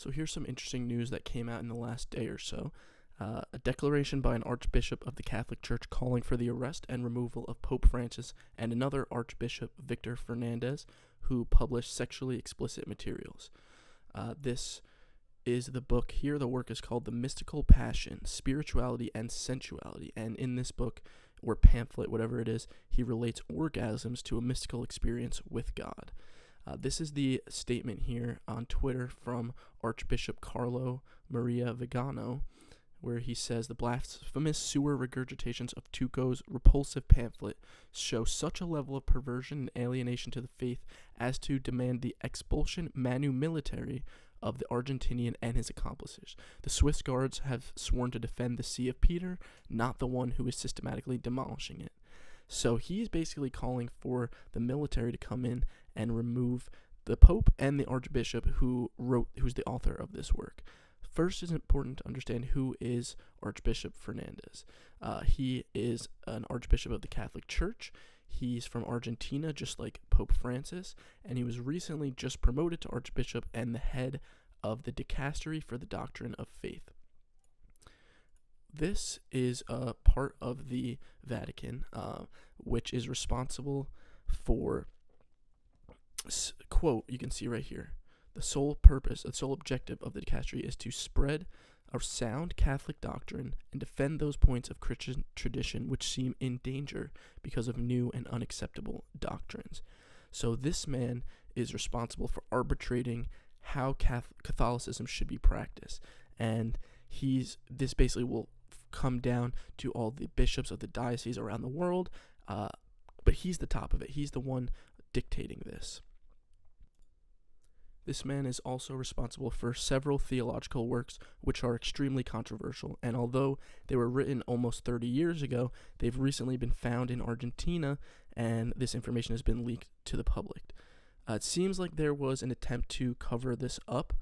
So here's some interesting news that came out in the last day or so. A declaration by an Archbishop of the Catholic Church calling for the arrest and removal of Pope Francis and another Archbishop, Victor Fernandez, who published sexually explicit materials. This is the book here. The work is called The Mystical Passion, Spirituality and Sensuality. And in this book, or pamphlet, whatever it is, he relates orgasms to a mystical experience with God. This is the statement here on Twitter from Archbishop Carlo Maria Vigano, where he says, the blasphemous sewer regurgitations of Tuco's repulsive pamphlet show such a level of perversion and alienation to the faith as to demand the expulsion manu militari of the Argentinian and his accomplices. The Swiss guards have sworn to defend the See of Peter, not the one who is systematically demolishing it. So he's basically calling for the military to come in and remove the Pope and the Archbishop who's the author of this work. First, it's important to understand who is Archbishop Fernandez. He is an Archbishop of the Catholic Church. He's from Argentina, just like Pope Francis, and he was recently just promoted to Archbishop and the head of the Dicastery for the Doctrine of Faith. This is a part of the Vatican, which is responsible for, quote, you can see right here, the sole objective of the dicastery is to spread a sound Catholic doctrine and defend those points of Christian tradition which seem in danger because of new and unacceptable doctrines. So this man is responsible for arbitrating how Catholicism should be practiced, and this basically will come down to all the bishops of the dioceses around the world, but he's the top of it. He's the one dictating this. This man is also responsible for several theological works which are extremely controversial, and although they were written almost 30 years ago, they've recently been found in Argentina, and this information has been leaked to the public. It seems like there was an attempt to cover this up.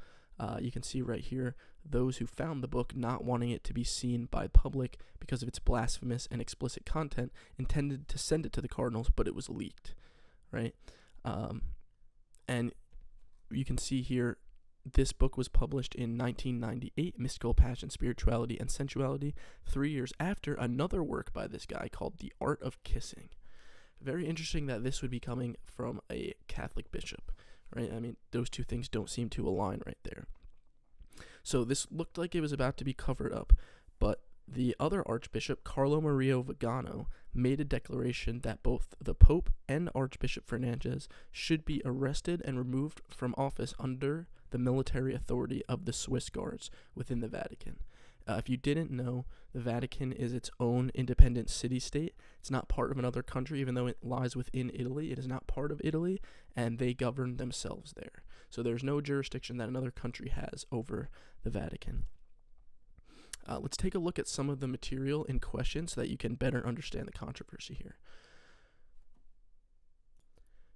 You can see right here those who found the book not wanting it to be seen by the public because of its blasphemous and explicit content, intended to send it to the cardinals, but it was leaked, right? And you can see here, this book was published in 1998, Mystical Passion, Spirituality, and Sensuality, 3 years after another work by this guy called The Art of Kissing. Very interesting that this would be coming from a Catholic bishop, right? I mean, those two things don't seem to align right there. So this looked like it was about to be covered up, but the other Archbishop, Carlo Maria Vigano, made a declaration that both the Pope and Archbishop Fernandez should be arrested and removed from office under the military authority of the Swiss guards within the Vatican. If you didn't know, the Vatican is its own independent city-state. It's not part of another country, even though it lies within Italy. It is not part of Italy, and they govern themselves there. So there's no jurisdiction that another country has over the Vatican. Let's take a look at some of the material in question so that you can better understand the controversy here.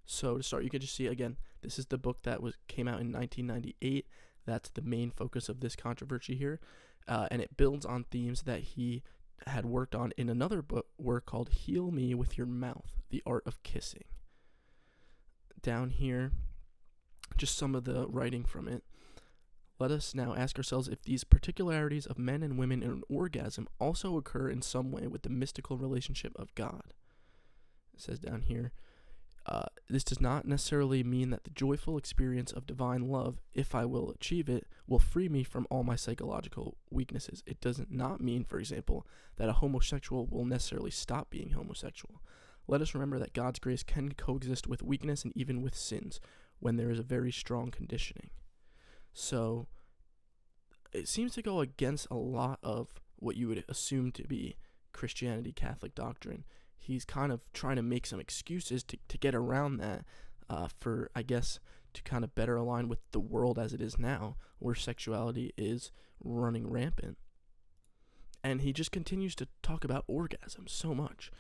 So to start, you can just see, again, this is the book that came out in 1998. That's the main focus of this controversy here. And it builds on themes that he had worked on in another work called Heal Me With Your Mouth, The Art of Kissing. Down here, just some of the writing from it. Let us now ask ourselves if these particularities of men and women in an orgasm also occur in some way with the mystical relationship of God. It says down here, this does not necessarily mean that the joyful experience of divine love, if I will achieve it, will free me from all my psychological weaknesses. It does not mean, for example, that a homosexual will necessarily stop being homosexual. Let us remember that God's grace can coexist with weakness and even with sins when there is a very strong conditioning. So it seems to go against a lot of what you would assume to be Christianity, Catholic doctrine. He's kind of trying to make some excuses to get around that for, I guess, to kind of better align with the world as it is now, where sexuality is running rampant. And he just continues to talk about orgasm so much.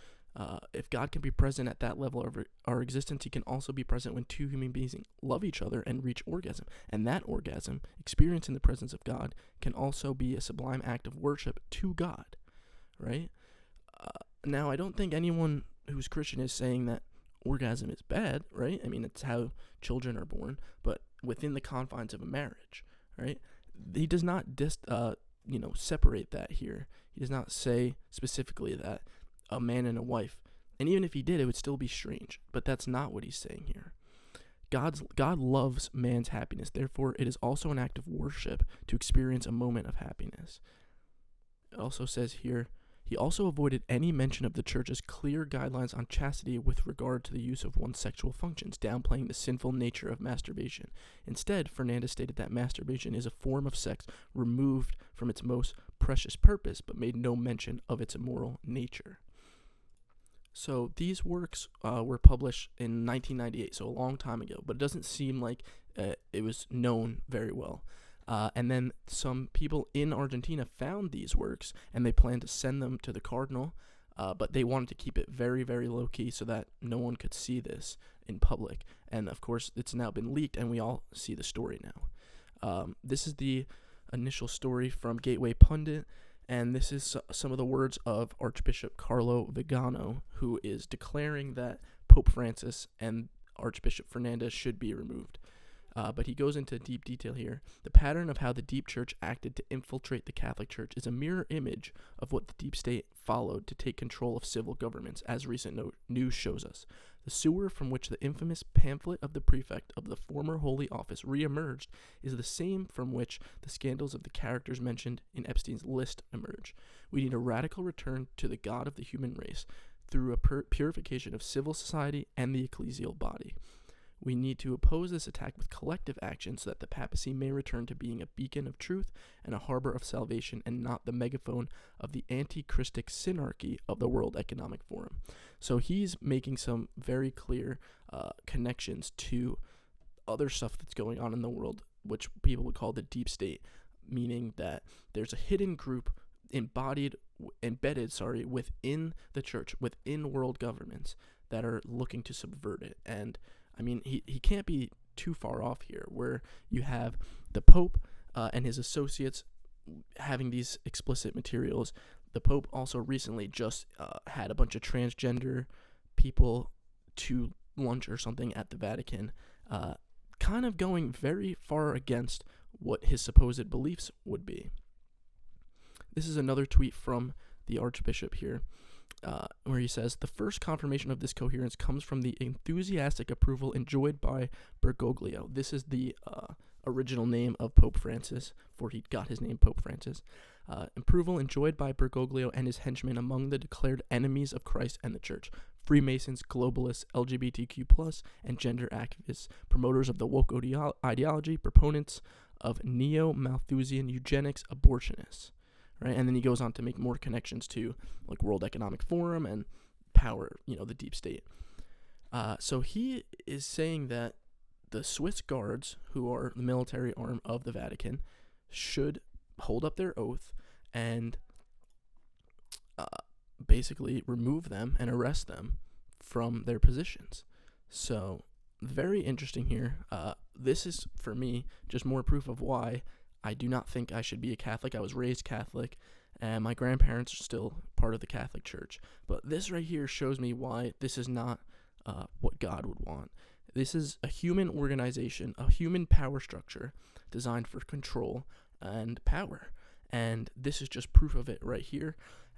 If God can be present at that level of our existence, he can also be present when two human beings love each other and reach orgasm. And that orgasm, experienced in the presence of God, can also be a sublime act of worship to God, right? Now, I don't think anyone who's Christian is saying that orgasm is bad, right? I mean, it's how children are born, but within the confines of a marriage, right? He does not separate that here. He does not say specifically that a man and a wife, and even if he did, it would still be strange. But that's not what he's saying here. God loves man's happiness. Therefore, it is also an act of worship to experience a moment of happiness. It also says here, he also avoided any mention of the church's clear guidelines on chastity with regard to the use of one's sexual functions, downplaying the sinful nature of masturbation. Instead, Fernandez stated that masturbation is a form of sex removed from its most precious purpose, but made no mention of its immoral nature. So these works were published in 1998, so a long time ago, but it doesn't seem like it was known very well. And then some people in Argentina found these works, and they planned to send them to the cardinal, but they wanted to keep it very, very low-key so that no one could see this in public. And, of course, it's now been leaked, and we all see the story now. This is the initial story from Gateway Pundit, and this is some of the words of Archbishop Carlo Vigano, who is declaring that Pope Francis and Archbishop Fernandez should be removed. But he goes into deep detail here. The pattern of how the deep church acted to infiltrate the Catholic Church is a mirror image of what the deep state followed to take control of civil governments, as recent news shows us. The sewer from which the infamous pamphlet of the prefect of the former Holy Office reemerged is the same from which the scandals of the characters mentioned in Epstein's list emerge. We need a radical return to the God of the human race through a purification of civil society and the ecclesial body. We need to oppose this attack with collective action so that the papacy may return to being a beacon of truth and a harbor of salvation, and not the megaphone of the anti-Christic synarchy of the World Economic Forum. So he's making some very clear connections to other stuff that's going on in the world, which people would call the deep state, meaning that there's a hidden group embedded within the church, within world governments, that are looking to subvert it. And I mean, he can't be too far off here, where you have the Pope and his associates having these explicit materials. The Pope also recently just had a bunch of transgender people to lunch or something at the Vatican, kind of going very far against what his supposed beliefs would be. This is another tweet from the Archbishop here, where he says, the first confirmation of this coherence comes from the enthusiastic approval enjoyed by Bergoglio. This is the original name of Pope Francis, before he got his name Pope Francis. Approval enjoyed by Bergoglio and his henchmen among the declared enemies of Christ and the Church: Freemasons, globalists, LGBTQ+, and gender activists, promoters of the woke ideology, proponents of neo-Malthusian eugenics, abortionists. Right, and then he goes on to make more connections to like World Economic Forum and power, the deep state. So he is saying that the Swiss guards, who are the military arm of the Vatican, should hold up their oath and basically remove them and arrest them from their positions. So very interesting here. This is, for me, just more proof of why I do not think I should be a Catholic. I was raised Catholic, and my grandparents are still part of the Catholic Church. But this right here shows me why this is not what God would want. This is a human organization, a human power structure designed for control and power. And this is just proof of it right here,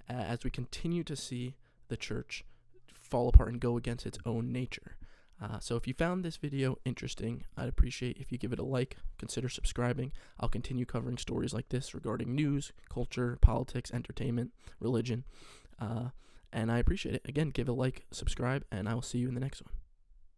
as we continue to see the church fall apart and go against its own nature. So if you found this video interesting, I'd appreciate if you give it a like, consider subscribing. I'll continue covering stories like this regarding news, culture, politics, entertainment, religion, and I appreciate it. Again, give it a like, subscribe, and I will see you in the next one.